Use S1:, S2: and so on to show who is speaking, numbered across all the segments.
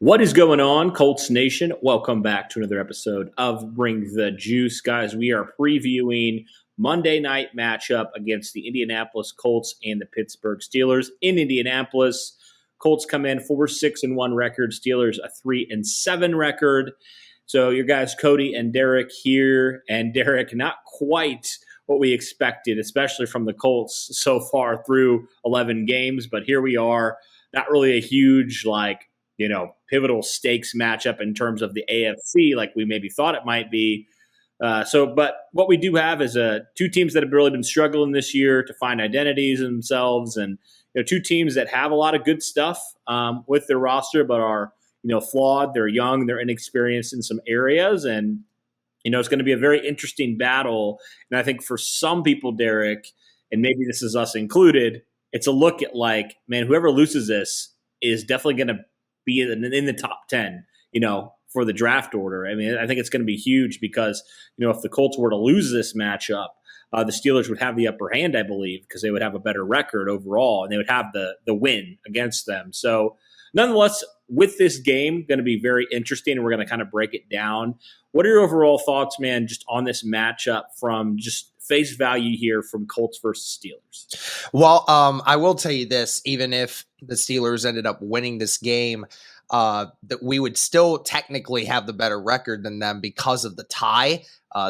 S1: What is going on, Colts Nation? Welcome back to another episode of Bring the Juice. Guys, we are previewing Monday night matchup against the Indianapolis Colts and the Pittsburgh Steelers in Indianapolis. Colts come in 4-6-1 record, Steelers a 3-7 record. So your guys, Cody and Derek here. And Derek, not quite what we expected, especially from the Colts so far through 11 games. But here we are. Not really a huge, pivotal stakes matchup in terms of the AFC like we maybe thought it might be. But what we do have is two teams that have really been struggling this year to find identities in themselves, and two teams that have a lot of good stuff with their roster, but are flawed. They're young, they're inexperienced in some areas, and it's going to be a very interesting battle. And I think for some people, Derek, and maybe this is us included, it's a look at whoever loses this is definitely going to be in the top 10, for the draft order. I mean, I think it's going to be huge because, if the Colts were to lose this matchup, the Steelers would have the upper hand, I believe, because they would have a better record overall and they would have the win against them. So nonetheless, with this game, going to be very interesting, and we're going to kind of break it down. What are your overall thoughts, man, just on this matchup from just face value here from Colts versus Steelers?
S2: Well, I will tell you this, even if the Steelers ended up winning this game, that we would still technically have the better record than them because of the tie.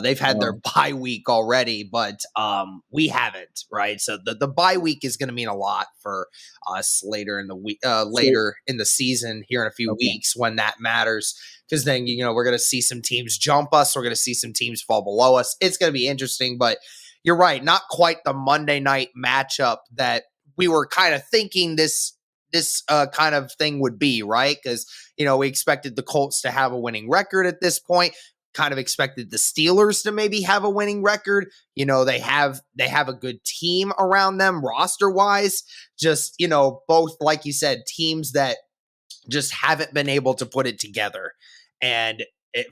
S2: They've had their bye week already, but we haven't, right? So the bye week is going to mean a lot for us later in the week, later in the season here in a few weeks when that matters. Because then, we're going to see some teams jump us. We're going to see some teams fall below us. It's going to be interesting, but you're right. Not quite the Monday night matchup that we were kind of thinking this kind of thing would be, right? Because, we expected the Colts to have a winning record at this point, kind of expected the Steelers to maybe have a winning record. They have a good team around them roster-wise, just, both, like you said, teams that just haven't been able to put it together. And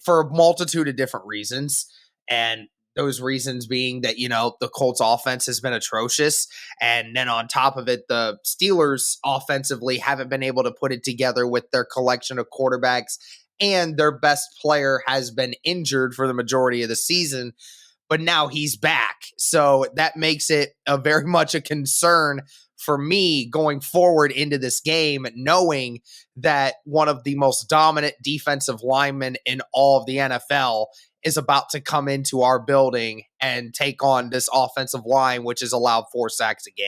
S2: for a multitude of different reasons. And those reasons being that, the Colts offense has been atrocious. And then on top of it, the Steelers offensively haven't been able to put it together with their collection of quarterbacks, and their best player has been injured for the majority of the season, but now he's back. So that makes it very much a concern for me going forward into this game, knowing that one of the most dominant defensive linemen in all of the NFL is about to come into our building and take on this offensive line, which has allowed 4 sacks a game.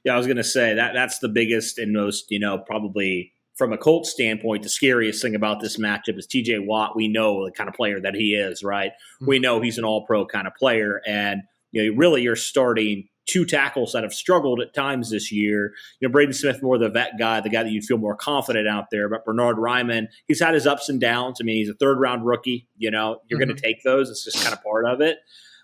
S1: Yeah, I was going to say that's the biggest and most, probably from a Colts standpoint, the scariest thing about this matchup is TJ Watt. We know the kind of player that he is, right? Mm-hmm. We know he's an all-pro kind of player, and really you're starting 2 tackles that have struggled at times this year. Braden Smith, more the vet guy, the guy that you'd feel more confident out there. But Bernard Ryman, he's had his ups and downs. I mean, he's a 3rd-round rookie. You're going to take those. It's just kind of part of it.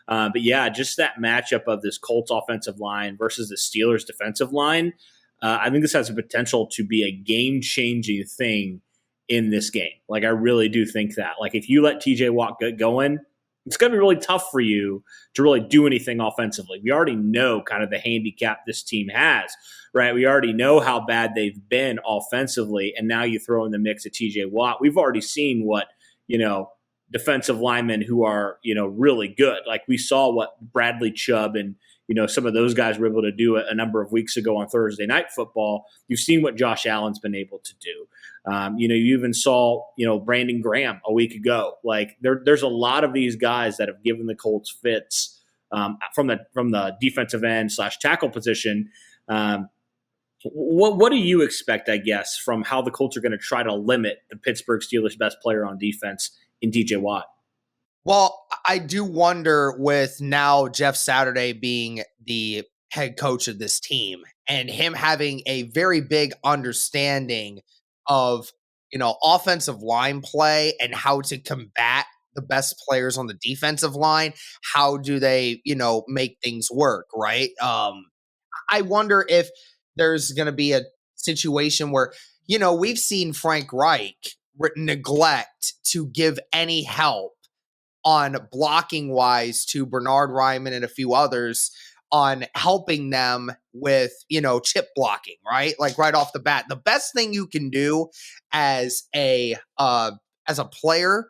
S1: But yeah, just that matchup of this Colts offensive line versus the Steelers defensive line, I think this has the potential to be a game-changing thing in this game. I really do think that. If you let TJ Watt get going, it's going to be really tough for you to really do anything offensively. We already know kind of the handicap this team has, right? We already know how bad they've been offensively, and now you throw in the mix of TJ Watt. We've already seen what, defensive linemen who are, really good. We saw what Bradley Chubb and, some of those guys were able to do a number of weeks ago on Thursday Night Football. You've seen what Josh Allen's been able to do. You even saw, Brandon Graham a week ago. There's a lot of these guys that have given the Colts fits from the defensive end / tackle position. What do you expect, I guess, from how the Colts are going to try to limit the Pittsburgh Steelers' best player on defense in TJ Watt?
S2: Well, I do wonder, with now Jeff Saturday being the head coach of this team and him having a very big understanding of, offensive line play and how to combat the best players on the defensive line. How do they, make things work, right? I wonder if there's going to be a situation where, we've seen Frank Reich neglect to give any help on blocking wise to Bernard Ryman and a few others on helping them with, chip blocking, right? Like right off the bat. The best thing you can do as a player,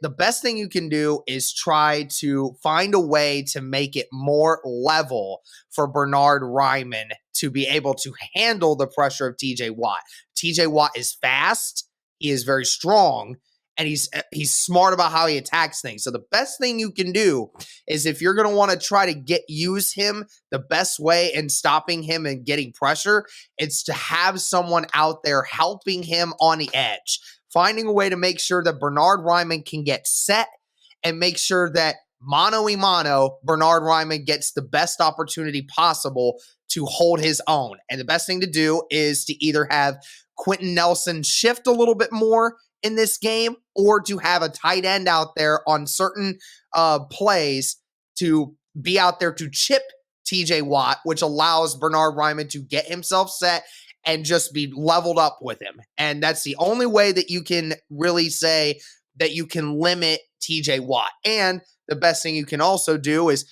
S2: the best thing you can do is try to find a way to make it more level for Bernhard Raimann to be able to handle the pressure of TJ Watt. TJ Watt is fast, he is very strong, and he's smart about how he attacks things. So the best thing you can do is, if you're going to want to try to use him the best way in stopping him and getting pressure, it's to have someone out there helping him on the edge, finding a way to make sure that Bernhard Raimann can get set and make sure that mano-a-mano, Bernhard Raimann gets the best opportunity possible to hold his own. And the best thing to do is to either have Quentin Nelson shift a little bit more in this game, or to have a tight end out there on certain plays to be out there to chip TJ Watt, which allows Bernhard Raimann to get himself set and just be leveled up with him. And that's the only way that you can really say that you can limit TJ Watt. And the best thing you can also do is,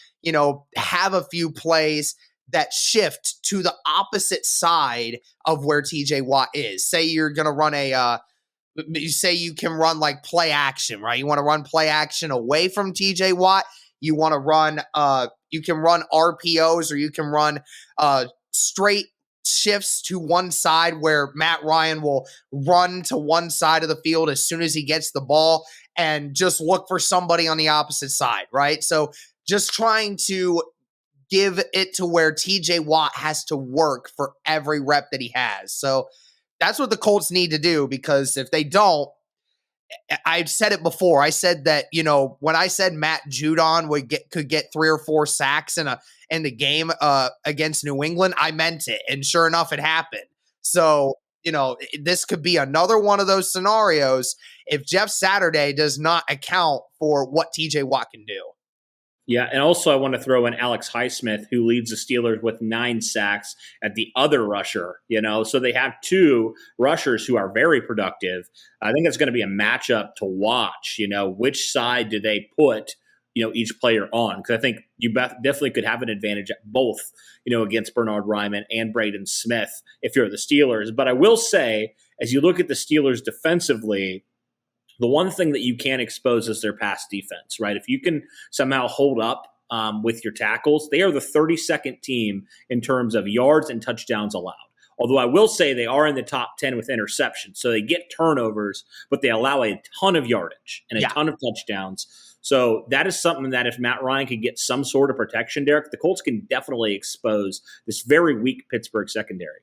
S2: have a few plays that shift to the opposite side of where TJ Watt is. Say you're going to run you can run like play action, right? You want to run play action away from TJ Watt. You want to run, you can run RPOs, or you can run straight shifts to one side where Matt Ryan will run to one side of the field as soon as he gets the ball and just look for somebody on the opposite side, right? So just trying to give it to where TJ Watt has to work for every rep that he has. So that's what the Colts need to do, because if they don't, I've said it before. I said that, when I said Matt Judon could get 3 or 4 sacks in the game against New England, I meant it. And sure enough, it happened. So, this could be another one of those scenarios if Jeff Saturday does not account for what TJ Watt can do.
S1: Yeah, and also I want to throw in Alex Highsmith, who leads the Steelers with 9 sacks at the other rusher, So they have 2 rushers who are very productive. I think it's going to be a matchup to watch, which side do they put, each player on? Because I think you definitely could have an advantage at both, against Bernhard Raimann and Braden Smith if you're the Steelers. But I will say, as you look at the Steelers defensively, the one thing that you can't expose is their pass defense, right? If you can somehow hold up with your tackles, they are the 32nd team in terms of yards and touchdowns allowed. Although I will say they are in the top 10 with interceptions. So they get turnovers, but they allow a ton of yardage and a ton of touchdowns. So that is something that if Matt Ryan could get some sort of protection, Derek, the Colts can definitely expose this very weak Pittsburgh secondary.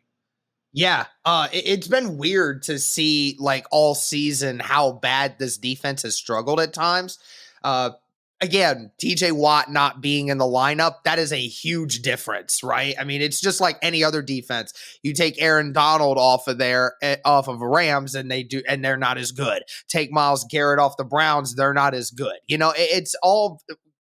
S2: Yeah, it's been weird to see, like, all season how bad this defense has struggled at times. Again, TJ Watt not being in the lineup, that is a huge difference, right? I mean, it's just like any other defense. You take Aaron Donald off of Rams, and they're not as good. Take Myles Garrett off the Browns, they're not as good. It's all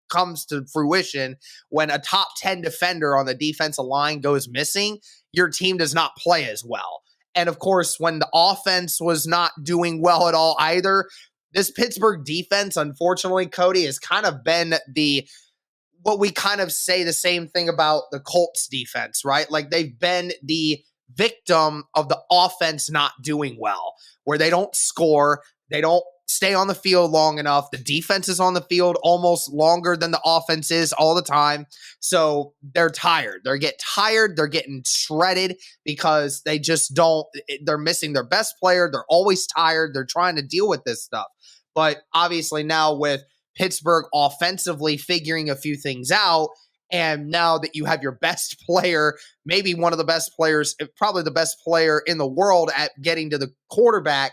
S2: comes to fruition when a top 10 defender on the defensive line goes missing. Your team does not play as well. And of course, when the offense was not doing well at all either, this Pittsburgh defense, unfortunately, Cody, has kind of been what we kind of say the same thing about the Colts defense, right? Like, they've been the victim of the offense not doing well, where they don't score, they don't stay on the field long enough. The defense is on the field almost longer than the offense is all the time. So they're tired. They're getting shredded because they're missing their best player. They're always tired. They're trying to deal with this stuff. But obviously now with Pittsburgh offensively figuring a few things out, and now that you have your best player, maybe one of the best players, probably the best player in the world at getting to the quarterback,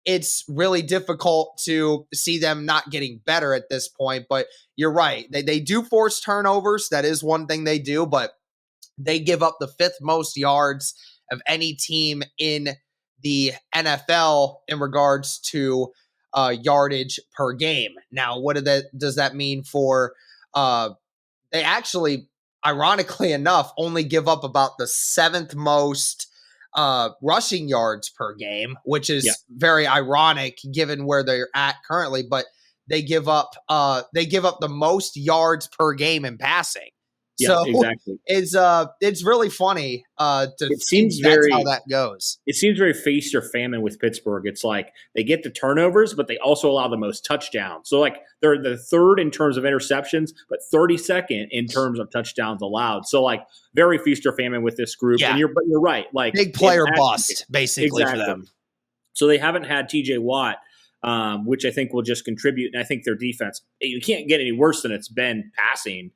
S2: it's really difficult to see them not getting better at this point. But you're right. They do force turnovers. That is one thing they do, but they give up the 5th most yards of any team in the NFL in regards to yardage per game. Now, what does that mean for they actually, ironically enough, only give up about the 7th most rushing yards per game, which is very ironic given where they're at currently, but they give up the most yards per game in passing.
S1: Yeah,
S2: So
S1: exactly.
S2: it's really funny to
S1: It
S2: think
S1: seems
S2: that's how
S1: very
S2: that goes.
S1: it seems very feast or famine with Pittsburgh. It's like they get the turnovers, but they also allow the most touchdowns. So like they're the third in terms of interceptions, but 32nd in terms of touchdowns allowed. So like very feast or famine with this group. And
S2: Yeah,
S1: you're right. Like
S2: big
S1: they haven't
S2: player
S1: had
S2: bust basically for
S1: exactly.
S2: them.
S1: So they haven't had TJ Watt, which I think will just contribute. And I think their defense, you can't get any worse than it's been passing.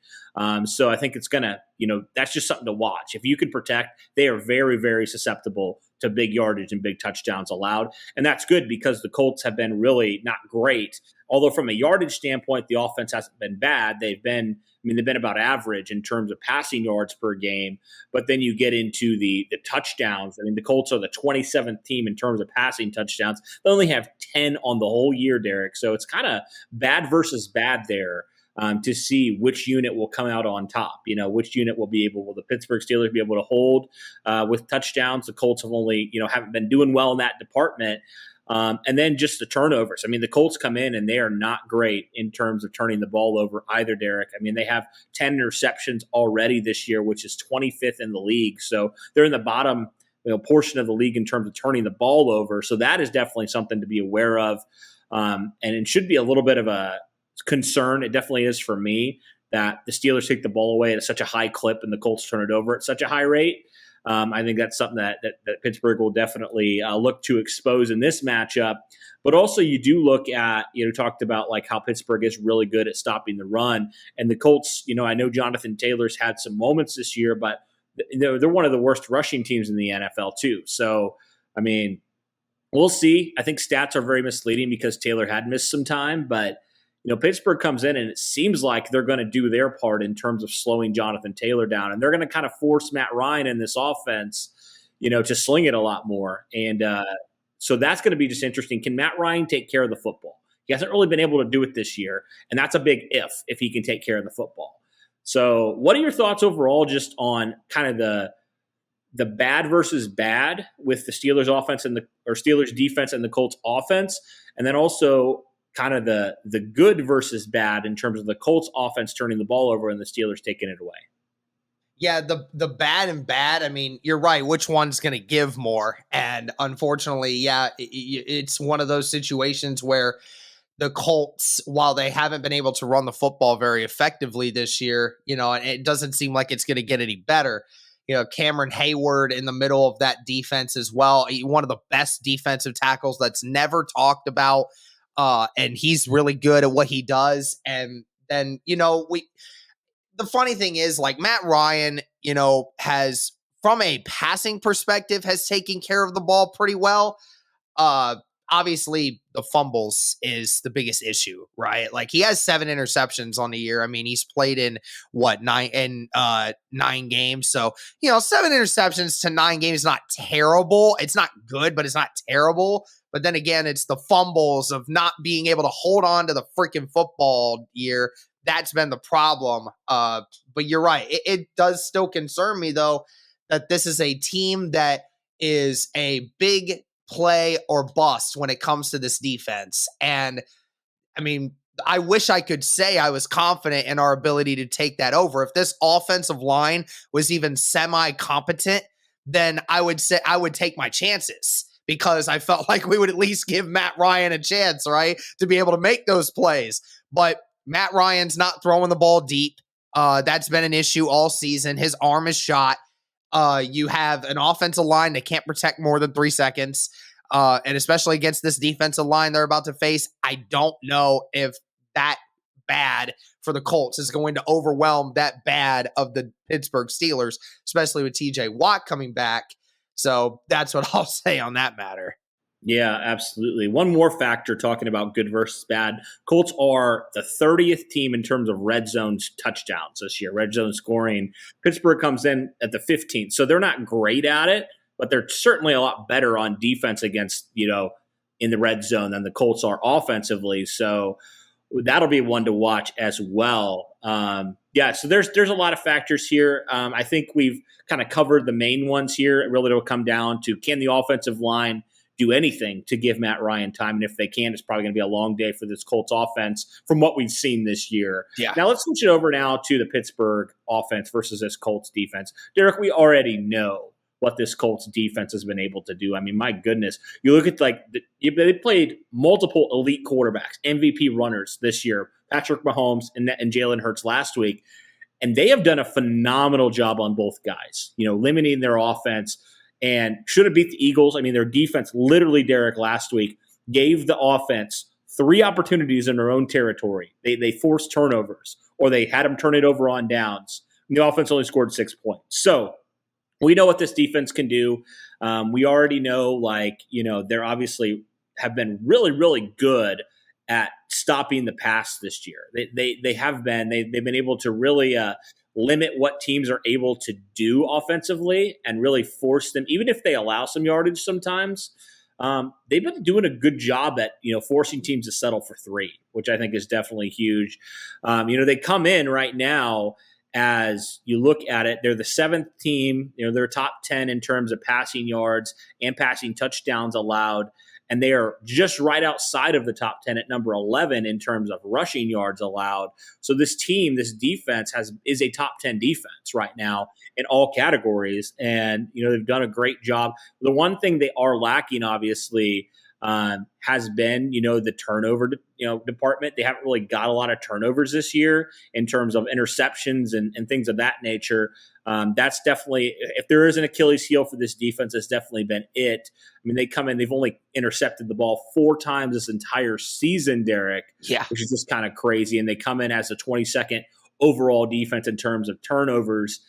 S1: So I think it's going to, that's just something to watch. If you can protect, they are very, very susceptible to big yardage and big touchdowns allowed. And that's good because the Colts have been really not great. Although from a yardage standpoint, the offense hasn't been bad. They've been about average in terms of passing yards per game. But then you get into the touchdowns. I mean, the Colts are the 27th team in terms of passing touchdowns. They only have 10 on the whole year, Derek. So it's kind of bad versus bad there. To see which unit will come out on top. Which unit will the Pittsburgh Steelers be able to hold with touchdowns? The Colts have only, haven't been doing well in that department. And then just the turnovers. I mean, the Colts come in and they are not great in terms of turning the ball over either, Derek. I mean, they have 10 interceptions already this year, which is 25th in the league. So they're in the bottom portion of the league in terms of turning the ball over. So that is definitely something to be aware of. And it should be a little bit of a concern. It definitely is for me that the Steelers take the ball away at such a high clip and the Colts turn it over at such a high rate. I think that's something that Pittsburgh will definitely look to expose in this matchup. But also you do look at, talked about like how Pittsburgh is really good at stopping the run. And the Colts, I know Jonathan Taylor's had some moments this year, but they're one of the worst rushing teams in the NFL too. So, I mean, we'll see. I think stats are very misleading because Taylor had missed some time, but Pittsburgh comes in and it seems like they're going to do their part in terms of slowing Jonathan Taylor down. And they're going to kind of force Matt Ryan in this offense, to sling it a lot more. And so that's going to be just interesting. Can Matt Ryan take care of the football? He hasn't really been able to do it this year. And that's a big if he can take care of the football. So what are your thoughts overall just on kind of the bad versus bad with the Steelers offense or Steelers defense and the Colts offense? And then also kind of the good versus bad in terms of the Colts offense turning the ball over and the Steelers taking it away.
S2: Yeah, the bad and bad. I mean, you're right. Which one's going to give more? And unfortunately, yeah, it's one of those situations where the Colts, while they haven't been able to run the football very effectively this year, and it doesn't seem like it's going to get any better. Cameron Hayward in the middle of that defense as well. One of the best defensive tackles that's never talked about. And he's really good at what he does. And then, the funny thing is like Matt Ryan, has from a passing perspective has taken care of the ball pretty well. Obviously the fumbles is the biggest issue, right? Like he has 7 interceptions on the year. I mean, he's played in 9 games. So, 7 interceptions to 9 games is not terrible. It's not good, but it's not terrible. But then again, it's the fumbles of not being able to hold on to the freaking football year. That's been the problem. But you're right. It does still concern me though, that this is a team that is a big play or bust when it comes to this defense. And I mean, I wish I could say I was confident in our ability to take that over. If this offensive line was even semi-competent, then I would say I would take my chances because I felt like we would at least give Matt Ryan a chance, right, to be able to make those plays. But Matt Ryan's not throwing the ball deep. That's been an issue all season. His arm is shot. You have an offensive line that can't protect more than 3 seconds. And especially against this defensive line they're about to face, I don't know if that bad for the Colts is going to overwhelm that bad of the Pittsburgh Steelers, especially with TJ Watt coming back. So that's what I'll say on that matter.
S1: Yeah, absolutely. One more factor talking about good versus bad. Colts are the 30th team in terms of red zone touchdowns this year, red zone scoring. Pittsburgh comes in at the 15th. So they're not great at it, but they're certainly a lot better on defense against, in the red zone than the Colts are offensively. So that'll be one to watch as well. So there's a lot of factors here. I think we've kind of covered the main ones here. It really will come down to, can the offensive line do anything to give Matt Ryan time. And if they can, it's probably going to be a long day for this Colts offense from what we've seen this year.
S2: Yeah.
S1: Now let's switch it over now to the Pittsburgh offense versus this Colts defense. Derek, we already know what this Colts defense has been able to do. I mean, my goodness, you look at they played multiple elite quarterbacks, MVP runners this year, Patrick Mahomes and Jalen Hurts last week. And they have done a phenomenal job on both guys, limiting their offense, and should have beat the Eagles. I mean, their defense literally, Derek, last week gave the offense 3 opportunities in their own territory. They forced turnovers, or they had them turn it over on downs. And the offense only scored 6 points. So we know what this defense can do. We already know, they're obviously have been really, really good at stopping the pass this year. They have been. They've been able to really limit what teams are able to do offensively and really force them, even if they allow some yardage sometimes. They've been doing a good job at forcing teams to settle for 3, which I think is definitely huge. They come in right now. As you look at it, they're the 7th team. They're top 10 in terms of passing yards and passing touchdowns allowed. And they are just right outside of the top 10 at number 11 in terms of rushing yards allowed. So this team, this defense is a top 10 defense right now in all categories. And, they've done a great job. The one thing they are lacking, obviously, has been, the turnover, department. They haven't really got a lot of turnovers this year in terms of interceptions and things of that nature. That's definitely, if there is an Achilles heel for this defense, it's definitely been it. I mean, they come in, they've only intercepted the ball 4 times this entire season, Derek, which is just kind of crazy. And they come in as the 22nd overall defense in terms of turnovers.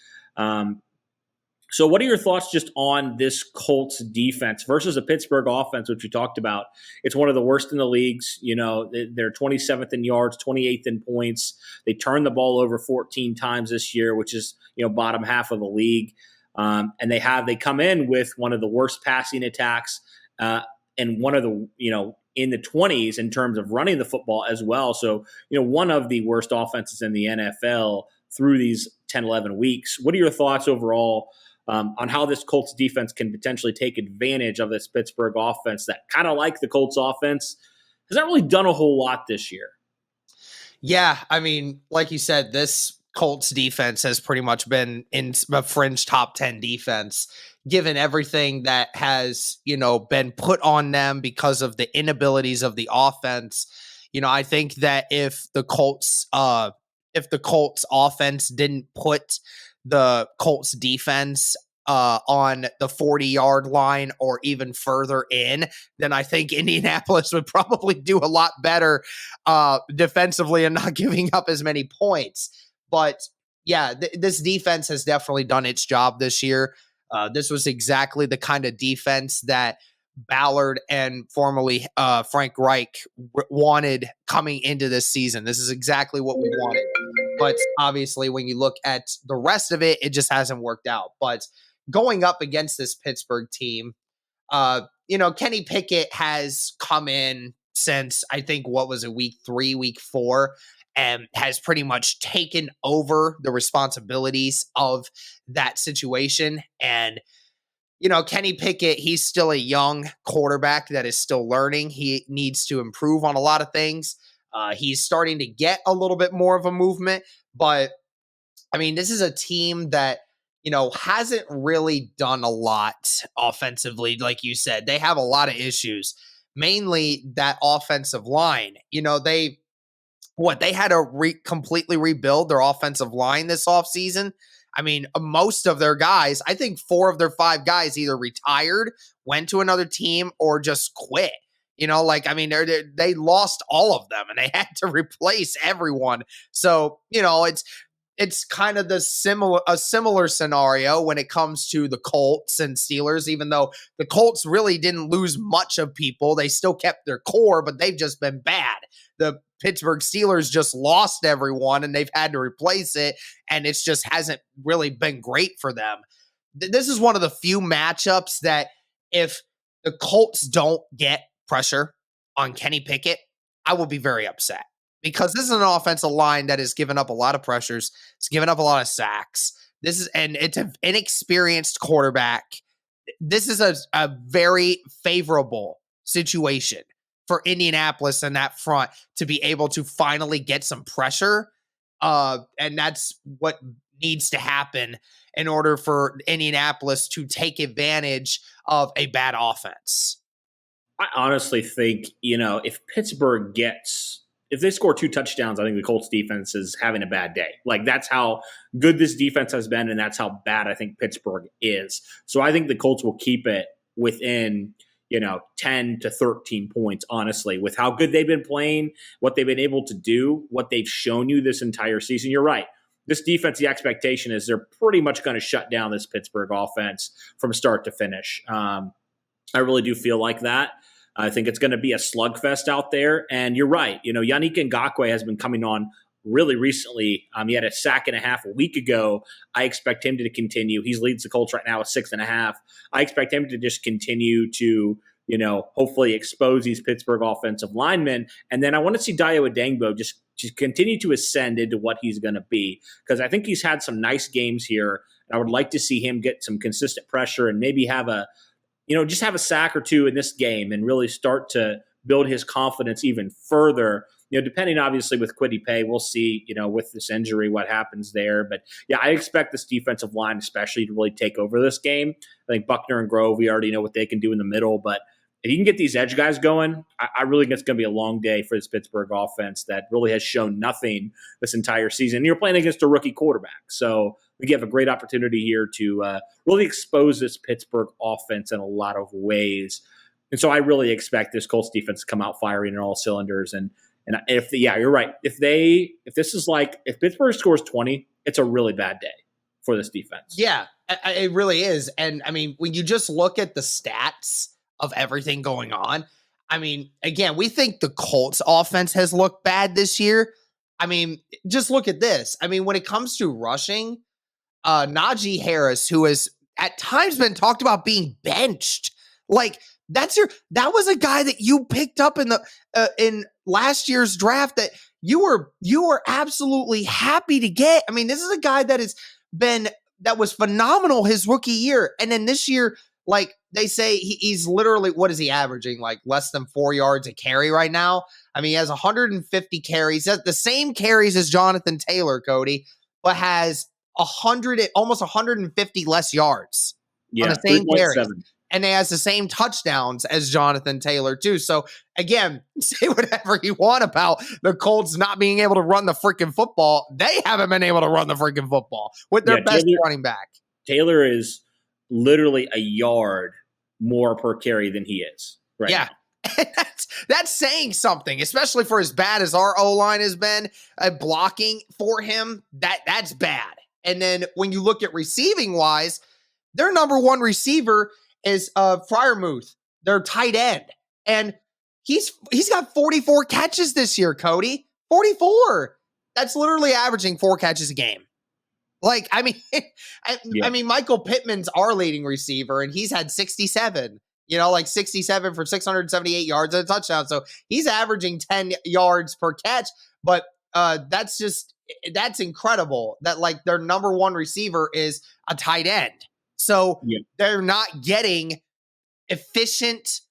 S1: So what are your thoughts just on this Colts defense versus a Pittsburgh offense, which we talked about? It's one of the worst in the leagues. They're 27th in yards, 28th in points. They turned the ball over 14 times this year, which is, bottom half of the league. And they come in with one of the worst passing attacks and one of the, in the 20s in terms of running the football as well. So, one of the worst offenses in the NFL through these 10, 11 weeks. What are your thoughts overall on how this Colts defense can potentially take advantage of this Pittsburgh offense that, kind of like the Colts offense, has not really done a whole lot this year?
S2: Yeah, I mean, like you said, this Colts defense has pretty much been in a fringe top 10 defense, given everything that has, been put on them because of the inabilities of the offense. I think that if the Colts offense didn't put the Colts defense on the 40-yard line or even further in, then I think Indianapolis would probably do a lot better defensively and not giving up as many points. But yeah, this defense has definitely done its job this year. This was exactly the kind of defense that Ballard and formerly Frank Reich wanted coming into this season. This is exactly what we wanted. But obviously, when you look at the rest of it, it just hasn't worked out. But going up against this Pittsburgh team, Kenny Pickett has come in since, I think, what was it, week 3, week 4, and has pretty much taken over the responsibilities of that situation. And Kenny Pickett, he's still a young quarterback that is still learning. He needs to improve on a lot of things. He's starting to get a little bit more of a movement, but I mean, this is a team that, hasn't really done a lot offensively. Like you said, they have a lot of issues, mainly that offensive line. They had to completely rebuild their offensive line this offseason. I mean, most of their guys, I think 4 of their 5 guys either retired, went to another team, or just quit. They lost all of them and they had to replace everyone. So, it's kind of a similar scenario when it comes to the Colts and Steelers, even though the Colts really didn't lose much of people. They still kept their core, but they've just been bad. The Pittsburgh Steelers just lost everyone and they've had to replace it, and it just hasn't really been great for them. This is one of the few matchups that if the Colts don't get pressure on Kenny Pickett, I will be very upset, because this is an offensive line that has given up a lot of pressures. It's given up a lot of sacks. And it's an inexperienced quarterback this is a very favorable situation for Indianapolis in that front to be able to finally get some pressure. And that's what needs to happen in order for Indianapolis to take advantage of a bad offense.
S1: I honestly think, if Pittsburgh if they score 2 touchdowns, I think the Colts defense is having a bad day. Like, that's how good this defense has been, and that's how bad I think Pittsburgh is. So I think the Colts will keep it within, 10 to 13 points, honestly, with how good they've been playing, what they've been able to do, what they've shown you this entire season. You're right. This defense, the expectation is they're pretty much going to shut down this Pittsburgh offense from start to finish. I really do feel like that. I think it's going to be a slugfest out there. And you're right. Yannick Ngakoue has been coming on really recently. He had a sack and a half a week ago. I expect him to continue. He leads the Colts right now with 6.5. I expect him to just continue to, hopefully expose these Pittsburgh offensive linemen. And then I want to see Dayo Adangbo just continue to ascend into what he's going to be, because I think he's had some nice games here. And I would like to see him get some consistent pressure and maybe have just have a sack or 2 in this game and really start to build his confidence even further. Depending obviously with Kwity Paye, we'll see, with this injury, what happens there. But yeah, I expect this defensive line especially to really take over this game. I think Buckner and Grove, we already know what they can do in the middle, but if you can get these edge guys going, I really think it's going to be a long day for this Pittsburgh offense that really has shown nothing this entire season. And you're playing against a rookie quarterback. So we have a great opportunity here to really expose this Pittsburgh offense in a lot of ways. And so I really expect this Colts defense to come out firing in all cylinders. And you're right. If Pittsburgh scores 20, it's a really bad day for this defense.
S2: Yeah, it really is. And I mean, when you just look at the stats of everything going on, I mean, again, we think the Colts offense has looked bad this year. I mean, just look at this. I mean, when it comes to rushing, Najee Harris, who has at times been talked about being benched, like that was a guy that you picked up in last year's draft that you were absolutely happy to get. I mean, this is a guy that was phenomenal his rookie year, and then this year, like they say, he's literally, what is he averaging? Like less than 4 yards a carry right now. I mean, he has 150 carries, has the same carries as Jonathan Taylor, Cody, but has almost 150 less yards on the same carries. And he has the same touchdowns as Jonathan Taylor, too. So, again, say whatever you want about the Colts not being able to run the freaking football. They haven't been able to run the freaking football with their best running back.
S1: Taylor is literally a yard more per carry than he is right now.
S2: That's saying something, especially for as bad as our O-line has been blocking for him. That's bad. And then when you look at receiving wise, their number one receiver is Freiermuth, their tight end. And he's got 44 catches this year, Cody. 44. That's literally averaging 4 catches a game. Like, I mean, Michael Pittman's our leading receiver, and he's had 67. 67 for 678 yards and a touchdown. So he's averaging 10 yards per catch. But that's incredible that like their number one receiver is a tight end. So they're not getting efficient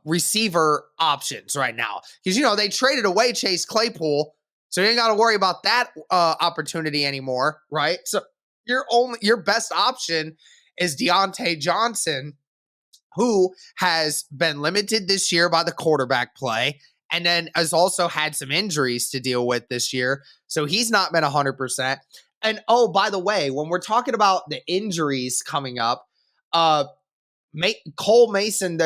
S2: receiver options right now. Because, they traded away Chase Claypool. So you ain't got to worry about that opportunity anymore, right? So your best option is Deontay Johnson, who has been limited this year by the quarterback play, and then has also had some injuries to deal with this year. So he's not been 100%. And oh, by the way, when we're talking about the injuries coming up, Cole Mason,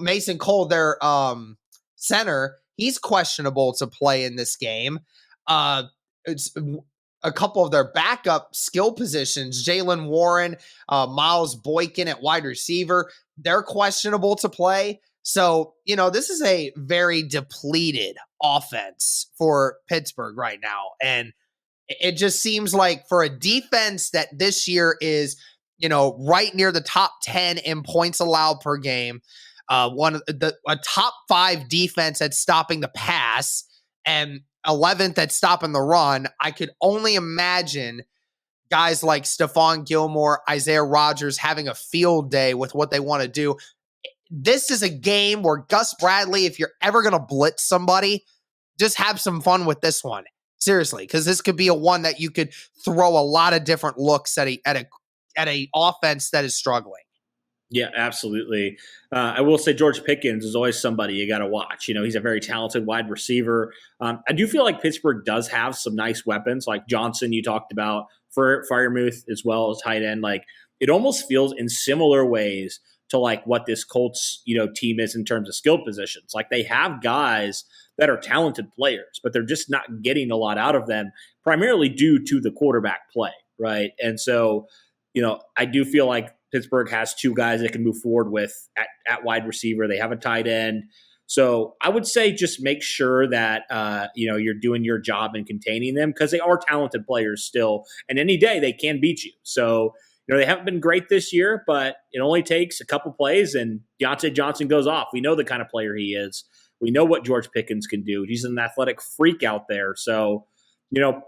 S2: Mason Cole, their center, he's questionable to play in this game. It's a couple of their backup skill positions, Jalen Warren, Miles Boykin at wide receiver, they're questionable to play. So, this is a very depleted offense for Pittsburgh right now. And it just seems like for a defense that this year is, right near the top 10 in points allowed per game, a top 5 defense at stopping the pass and 11th at stopping the run, I could only imagine guys like Stephon Gilmore, Isaiah Rodgers having a field day with what they want to do. This is a game where Gus Bradley, if you're ever going to blitz somebody, just have some fun with this one. Seriously, because this could be a one that you could throw a lot of different looks at a offense that is struggling.
S1: Yeah, absolutely. I will say George Pickens is always somebody you got to watch. He's a very talented wide receiver. I do feel like Pittsburgh does have some nice weapons, like Johnson you talked about, for Freiermuth as well as tight end. Like, it almost feels in similar ways to like what this Colts team is in terms of skill positions. Like, they have guys that are talented players, but they're just not getting a lot out of them, primarily due to the quarterback play, right? And so, I do feel like Pittsburgh has two guys they can move forward with at wide receiver. They have a tight end. So I would say just make sure that you're doing your job in containing them, because they are talented players still, and any day they can beat you. So they haven't been great this year, but it only takes a couple plays and Deontay Johnson goes off. We know the kind of player he is. We know what George Pickens can do. He's an athletic freak out there. So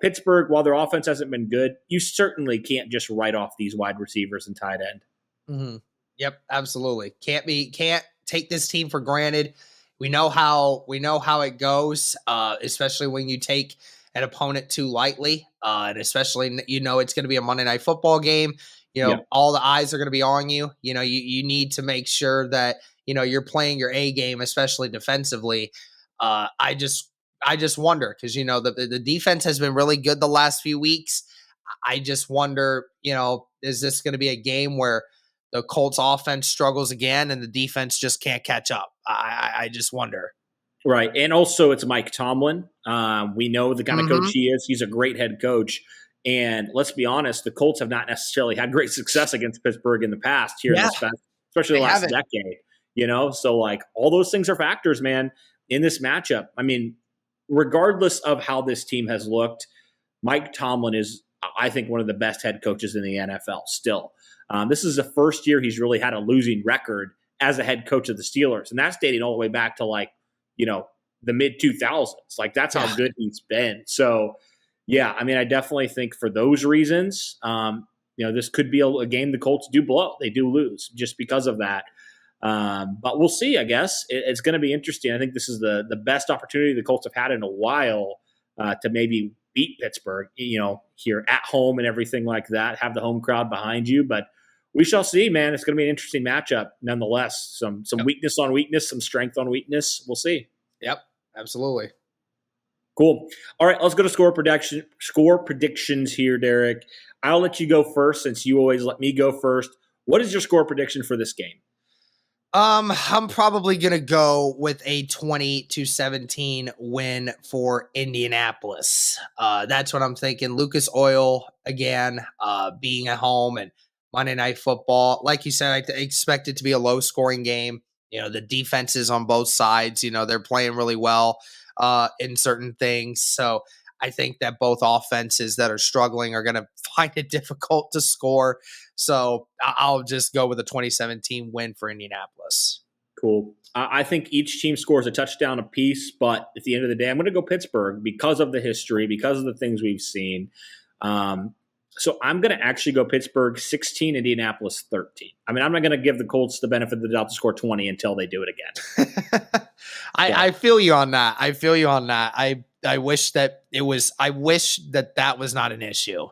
S1: Pittsburgh, while their offense hasn't been good, you certainly can't just write off these wide receivers and tight end.
S2: Mm-hmm. Yep, absolutely. Can't take this team for granted. We know how it goes, especially when you take an opponent too lightly, and especially it's going to be a Monday Night Football game. All the eyes are going to be on you. You need to make sure that you're playing your A game, especially defensively. I just wonder, because the defense has been really good the last few weeks. I just wonder, is this going to be a game where the Colts offense struggles again and the defense just can't catch up? I just wonder.
S1: Right. And also it's Mike Tomlin. We know the kind of coach he is. He's a great head coach. And let's be honest, the Colts have not necessarily had great success against Pittsburgh in the past here in this past, especially the last decade. So like all those things are factors, man, in this matchup. I mean, regardless of how this team has looked, Mike Tomlin is, I think, one of the best head coaches in the NFL still. This is the first year he's really had a losing record as a head coach of the Steelers. And that's dating all the way back to the mid 2000s. Like, that's how good he's been. So yeah, I mean, I definitely think for those reasons, this could be a game the Colts do blow. They do lose just because of that. But we'll see, I guess. It's going to be interesting. I think this is the best opportunity the Colts have had in a while to maybe beat Pittsburgh, here at home and everything like that, have the home crowd behind you. But we shall see, man. It's going to be an interesting matchup nonetheless. Some weakness on weakness, some strength on weakness. We'll see.
S2: Yep, absolutely.
S1: Cool. All right, let's go to score predictions here, Derek. I'll let you go first since you always let me go first. What is your score prediction for this game?
S2: I'm probably going to go with a 20-17 win for Indianapolis. That's what I'm thinking. Lucas Oil again, being at home, and Monday Night Football. Like you said, I expect it to be a low scoring game. The defenses on both sides, they're playing really well in certain things. So I think that both offenses that are struggling are going to find it difficult to score. So I'll just go with a 2017 win for Indianapolis.
S1: Cool. I think each team scores a touchdown apiece, but at the end of the day, I'm going to go Pittsburgh because of the history, because of the things we've seen. So I'm going to actually go Pittsburgh 16, Indianapolis 13. I mean, I'm not going to give the Colts the benefit of the doubt to score 20 until they do it again.
S2: I feel you on that. I wish that that was not an issue.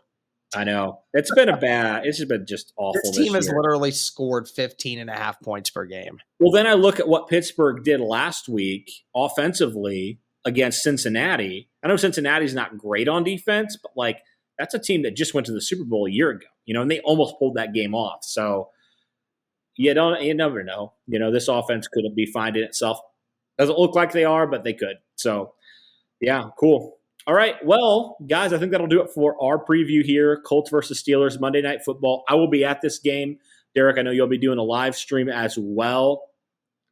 S1: I know. It's just been just awful.
S2: This team has literally scored 15 and a half points per game.
S1: Well, then I look at what Pittsburgh did last week offensively against Cincinnati. I know Cincinnati's not great on defense, but like, that's a team that just went to the Super Bowl a year ago, and they almost pulled that game off. So you never know. This offense could be finding itself. Doesn't look like they are, but they could. So yeah, cool. All right. Well, guys, I think that'll do it for our preview here. Colts versus Steelers, Monday Night Football. I will be at this game. Derek, I know you'll be doing a live stream as well.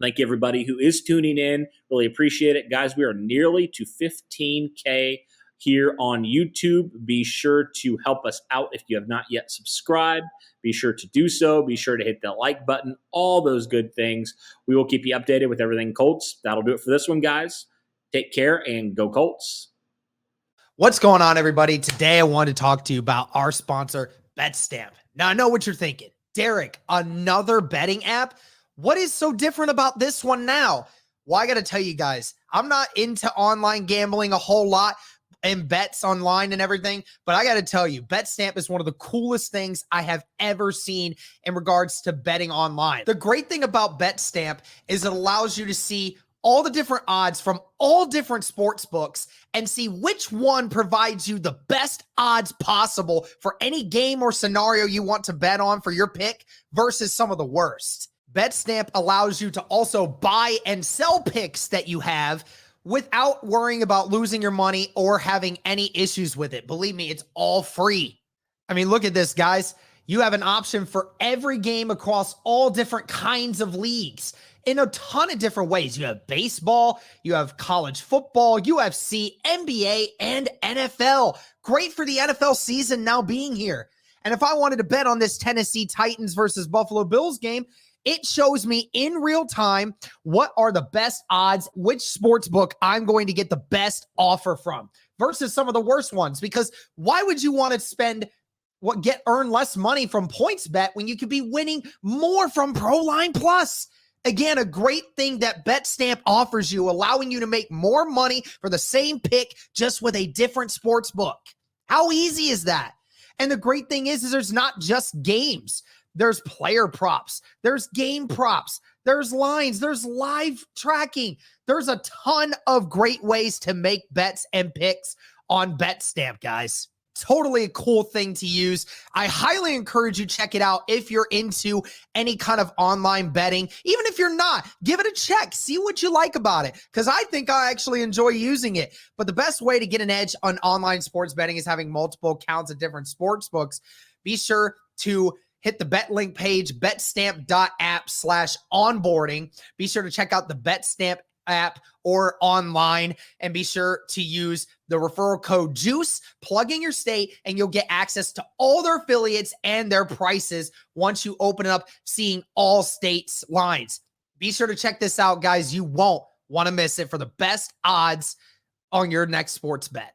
S1: Thank you, everybody who is tuning in. Really appreciate it. Guys, we are nearly to 15K here on YouTube. Be sure to help us out if you have not yet subscribed. Be sure to do so. Be sure to hit the like button, all those good things. We will keep you updated with everything Colts. That'll do it for this one, guys. Take care and go Colts.
S2: What's going on, everybody? Today, I want to talk to you about our sponsor, BetStamp. Now, I know what you're thinking. Derek, another betting app? What is so different about this one now? Well, I got to tell you guys, I'm not into online gambling a whole lot and bets online and everything, but I got to tell you, BetStamp is one of the coolest things I have ever seen in regards to betting online. The great thing about BetStamp is it allows you to see all the different odds from all different sports books and see which one provides you the best odds possible for any game or scenario you want to bet on for your pick versus some of the worst. BetStamp allows you to also buy and sell picks that you have without worrying about losing your money or having any issues with it. Believe me, it's all free. I mean, look at this, guys. You have an option for every game across all different kinds of leagues in a ton of different ways. You have baseball, you have college football, UFC, NBA, and NFL. Great for the NFL season now being here. And if I wanted to bet on this Tennessee Titans versus Buffalo Bills game, it shows me in real time what are the best odds, which sports book I'm going to get the best offer from versus some of the worst ones. Because why would you want to earn less money from PointsBet when you could be winning more from ProLine Plus? Again, a great thing that BetStamp offers you, allowing you to make more money for the same pick just with a different sports book. How easy is that? And the great thing is there's not just games. There's player props. There's game props. There's lines. There's live tracking. There's a ton of great ways to make bets and picks on BetStamp, guys. Totally a cool thing to use. I highly encourage you check it out if you're into any kind of online betting. Even if you're not, give it a check. See what you like about it, because I think I actually enjoy using it. But the best way to get an edge on online sports betting is having multiple accounts at different sports books. Be sure to hit the BetLink page, betstamp.app/onboarding. Be sure to check out the BetStamp app or online, and be sure to use the referral code JUICE, plug in your state, and you'll get access to all their affiliates and their prices once you open it up, seeing all states' lines. Be sure to check this out, guys. You won't want to miss it for the best odds on your next sports bet.